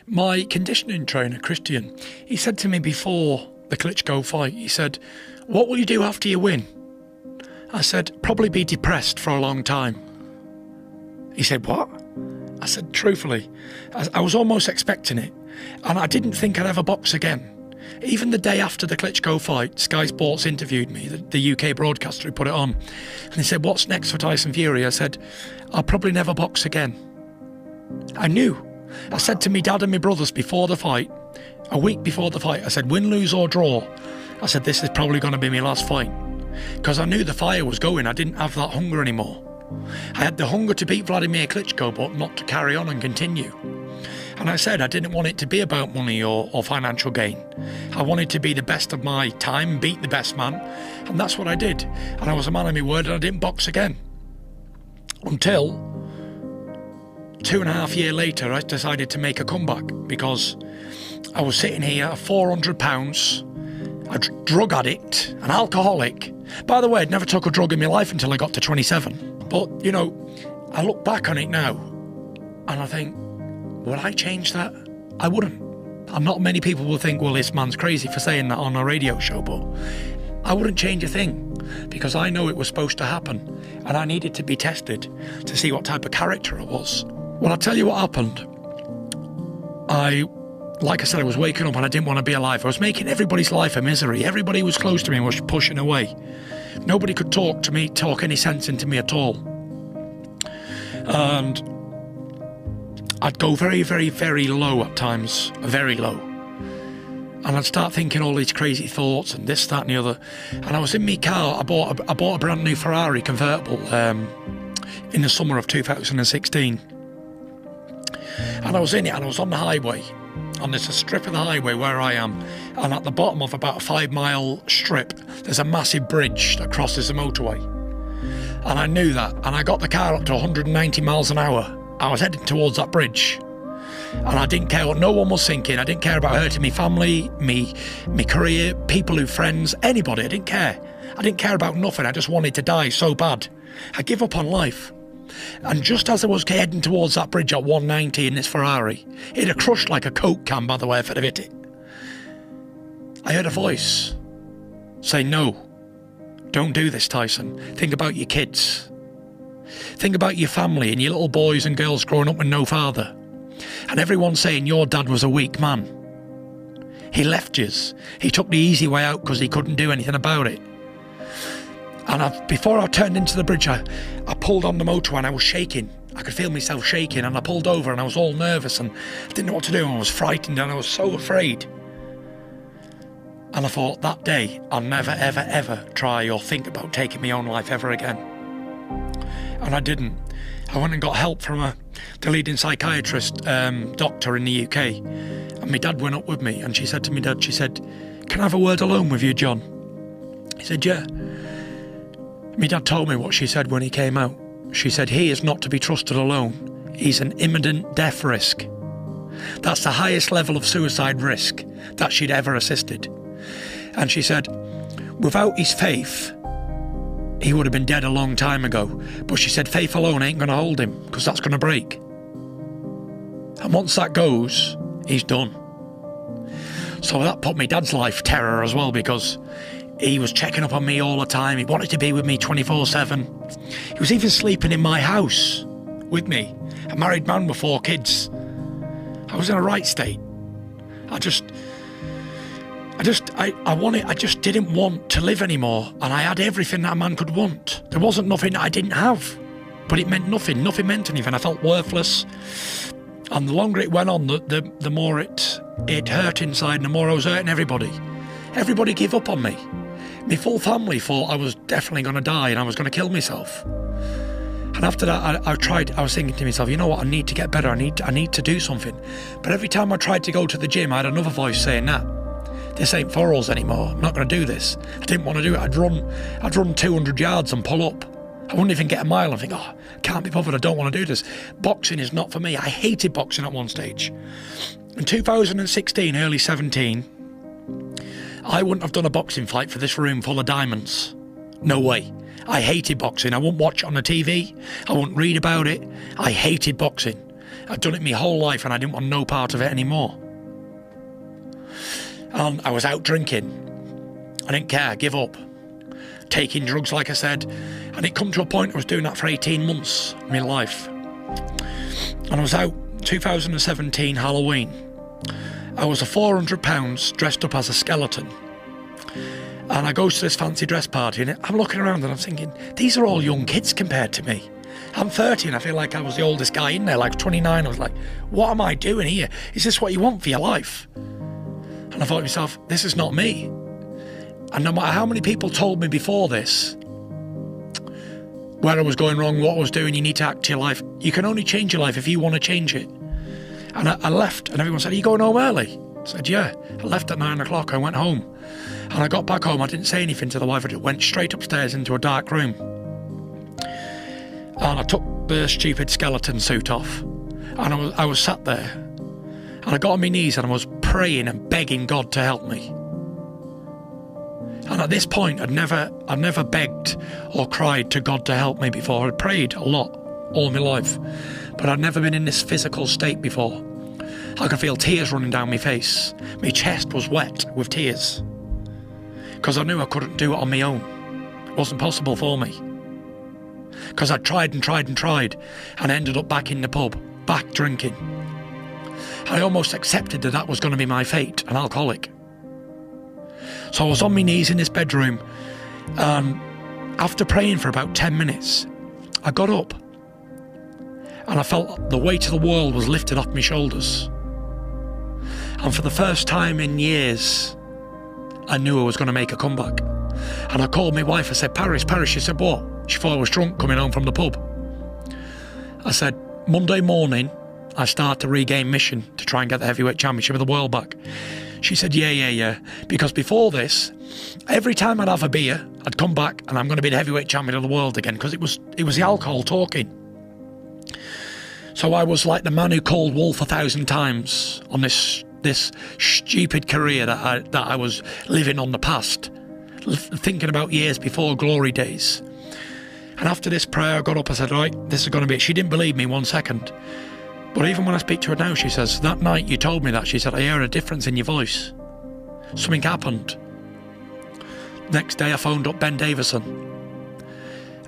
My conditioning trainer, Christian, he said to me before the Klitschko fight, he said, "What will you do after you win?" I said, "Probably be depressed for a long time." He said, "What?" I said, "Truthfully, I was almost expecting it, and I didn't think I'd ever box again." Even the day after the Klitschko fight, Sky Sports interviewed me, the UK broadcaster who put it on, and he said, "What's next for Tyson Fury?" I said, "I'll probably never box again." I knew. I said to me dad and my brothers before the fight, a week before the fight, I said, "Win, lose or draw," I said, "This is probably going to be my last fight." Because I knew the fire was going. I didn't have that hunger anymore. I had the hunger to beat Vladimir Klitschko, but not to carry on and continue. And I said I didn't want it to be about money or financial gain. I wanted to be the best of my time, beat the best man, and that's what I did. And I was a man of my word, and I didn't box again. Until 2.5 years later, I decided to make a comeback, because I was sitting here at 400 pounds, a drug addict, an alcoholic. By the way, I'd never took a drug in my life until I got to 27. But, you know, I look back on it now, and I think, would I change that? I wouldn't. And not many people will think, well, this man's crazy for saying that on a radio show, but I wouldn't change a thing, because I know it was supposed to happen, and I needed to be tested to see what type of character I was. Well, I'll tell you what happened. Like I said, I was waking up and I didn't want to be alive. I was making everybody's life a misery. Everybody who was close to me was pushing away. Nobody could talk to me, talk any sense into me at all. And I'd go very, very, very low at times, very low. And I'd start thinking all these crazy thoughts and this, that and the other. And I was in my car, I bought a brand new Ferrari convertible in the summer of 2016. And I was in it, and I was on the highway. And there's a strip of the highway where I am. And at the bottom of about a 5-mile strip, there's a massive bridge that crosses the motorway. And I knew that. And I got the car up to 190 miles an hour. I was heading towards that bridge, and I didn't care what no one was thinking. I didn't care about hurting my family, me career, people friends, anybody. I didn't care. I didn't care about nothing. I just wanted to die so bad. I give up on life. And just as I was heading towards that bridge at 190 in this Ferrari, it had crushed like a Coke can, by the way, if I'd have hit it. I heard a voice say, "No, don't do this, Tyson. Think about your kids. Think about your family and your little boys and girls growing up with no father. And everyone's saying your dad was a weak man. He left yous. He took the easy way out because he couldn't do anything about it." And before I turned into the bridge, I pulled on the motorway and I was shaking. I could feel myself shaking, and I pulled over and I was all nervous and I didn't know what to do, and I was frightened and I was so afraid. And I thought, that day, I'll never, ever, ever try or think about taking my own life ever again. And I didn't. I went and got help from the leading psychiatrist, doctor in the UK. And my dad went up with me, and she said to me, "Dad," she said, "Can I have a word alone with you, John?" He said, "Yeah." My dad told me what she said when he came out. She said, "He is not to be trusted alone. He's an imminent death risk." That's the highest level of suicide risk that she'd ever assisted. And she said, without his faith, he would have been dead a long time ago. But she said, faith alone ain't going to hold him, because that's going to break. And once that goes, he's done. So that put my dad's life terror as well, because he was checking up on me all the time. He wanted to be with me 24/7. He was even sleeping in my house with me, a married man with 4 kids. I was in a right state. I just didn't want to live anymore, and I had everything that a man could want. There wasn't nothing that I didn't have, but it meant nothing. Nothing meant anything. I felt worthless, and the longer it went on, the more it hurt inside, and the more I was hurting everybody. Everybody gave up on me. My full family thought I was definitely going to die and I was going to kill myself. And after that, I was thinking to myself, you know what, I need to get better. I need to do something. But every time I tried to go to the gym, I had another voice saying, "Nah, this ain't for us anymore. I'm not going to do this." I didn't want to do it. I'd run 200 yards and pull up. I wouldn't even get a mile and think, "Oh, can't be bothered. I don't want to do this." Boxing is not for me. I hated boxing at one stage. In 2016, early 17, I wouldn't have done a boxing fight for this room full of diamonds. No way. I hated boxing. I wouldn't watch it on the TV. I wouldn't read about it. I hated boxing. I'd done it my whole life and I didn't want no part of it anymore. And I was out drinking. I didn't care, give up. Taking drugs, like I said. And it come to a point I was doing that for 18 months of my life. And I was out 2017 Halloween. I was a 400 pounds dressed up as a skeleton. And I go to this fancy dress party and I'm looking around and I'm thinking, these are all young kids compared to me. I'm 30 and I feel like I was the oldest guy in there, like 29. I was like, what am I doing here? Is this what you want for your life? And I thought to myself, this is not me. And no matter how many people told me before this, where I was going wrong, what I was doing, you need to act your life. You can only change your life if you want to change it. And I left and everyone said, are you going home early? I said, yeah. I left at 9 o'clock, I went home. And I got back home, I didn't say anything to the wife, I just went straight upstairs into a dark room. And I took the stupid skeleton suit off. And I was sat there. And I got on my knees and I was praying and begging God to help me. And at this point, I'd never begged or cried to God to help me before. I'd prayed a lot all my life, but I'd never been in this physical state before. I could feel tears running down my face. My chest was wet with tears because I knew I couldn't do it on my own. It wasn't possible for me because I'd tried and tried and tried and ended up back in the pub, back drinking. I almost accepted that was going to be my fate, an alcoholic. So I was on my knees in this bedroom, and after praying for about 10 minutes, I got up and I felt the weight of the world was lifted off my shoulders. And for the first time in years, I knew I was going to make a comeback. And I called my wife, I said, Paris, she said, what? She thought I was drunk coming home from the pub. I said, Monday morning, I start to regain mission to try and get the heavyweight championship of the world back. She said, yeah. Because before this, every time I'd have a beer, I'd come back and I'm going to be the heavyweight champion of the world again, because it was the alcohol talking. So I was like the man who called wolf 1,000 times on this stupid career that I was living on the past, thinking about years before, glory days. And after this prayer, I got up, I said, right, this is going to be it. She didn't believe me 1 second. But even when I speak to her now, she says, that night you told me that, she said, I hear a difference in your voice. Something happened. Next day I phoned up Ben Davison.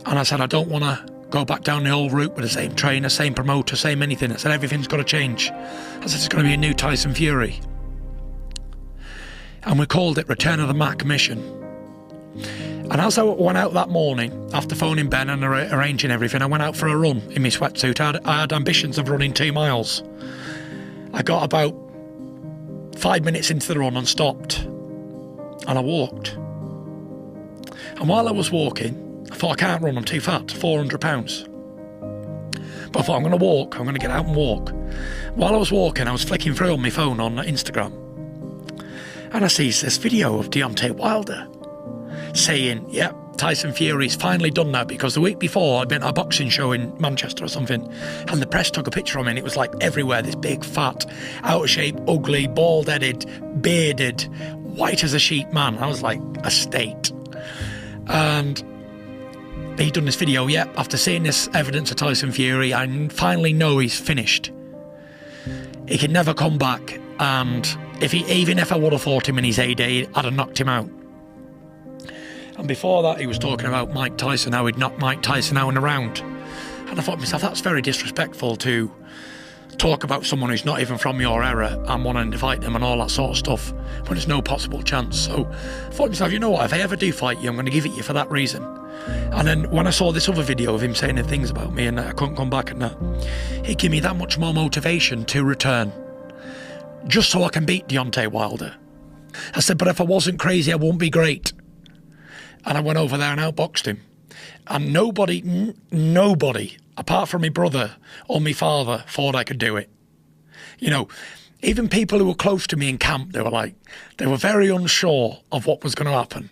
And I said, I don't want to go back down the old route with the same trainer, same promoter, same anything. I said, everything's got to change. I said, it's going to be a new Tyson Fury. And we called it Return of the Mac Mission. And as I went out that morning, after phoning Ben and arranging everything, I went out for a run in my sweatsuit. I had ambitions of running 2 miles. I got about 5 minutes into the run and stopped. And I walked. And while I was walking, I thought, I can't run, I'm too fat, 400 pounds. But I thought, I'm going to walk, I'm going to get out and walk. While I was walking, I was flicking through on my phone on Instagram. And I sees this video of Deontay Wilder saying, yeah, Tyson Fury's finally done that, because the week before I'd been at a boxing show in Manchester or something, and the press took a picture of me and it was like everywhere, this big, fat, out of shape, ugly, bald-headed, bearded, white as a sheet man. I was like a state. And he'd done this video, yeah, after seeing this evidence of Tyson Fury, I finally know he's finished. He can never come back, and even if I would have fought him in his heyday, I'd have knocked him out. And before that, he was talking about Mike Tyson, how he'd knocked Mike Tyson out in a round. And I thought to myself, that's very disrespectful to talk about someone who's not even from your era and wanting to fight them and all that sort of stuff when there's no possible chance. So I thought to myself, you know what, if I ever do fight you, I'm going to give it you for that reason. And then when I saw this other video of him saying the things about me and I couldn't come back and that, it gave me that much more motivation to return, just so I can beat Deontay Wilder. I said, but if I wasn't crazy, I won't be great. And I went over there and outboxed him. And nobody, apart from my brother or my father, thought I could do it. You know, even people who were close to me in camp, they were very unsure of what was going to happen.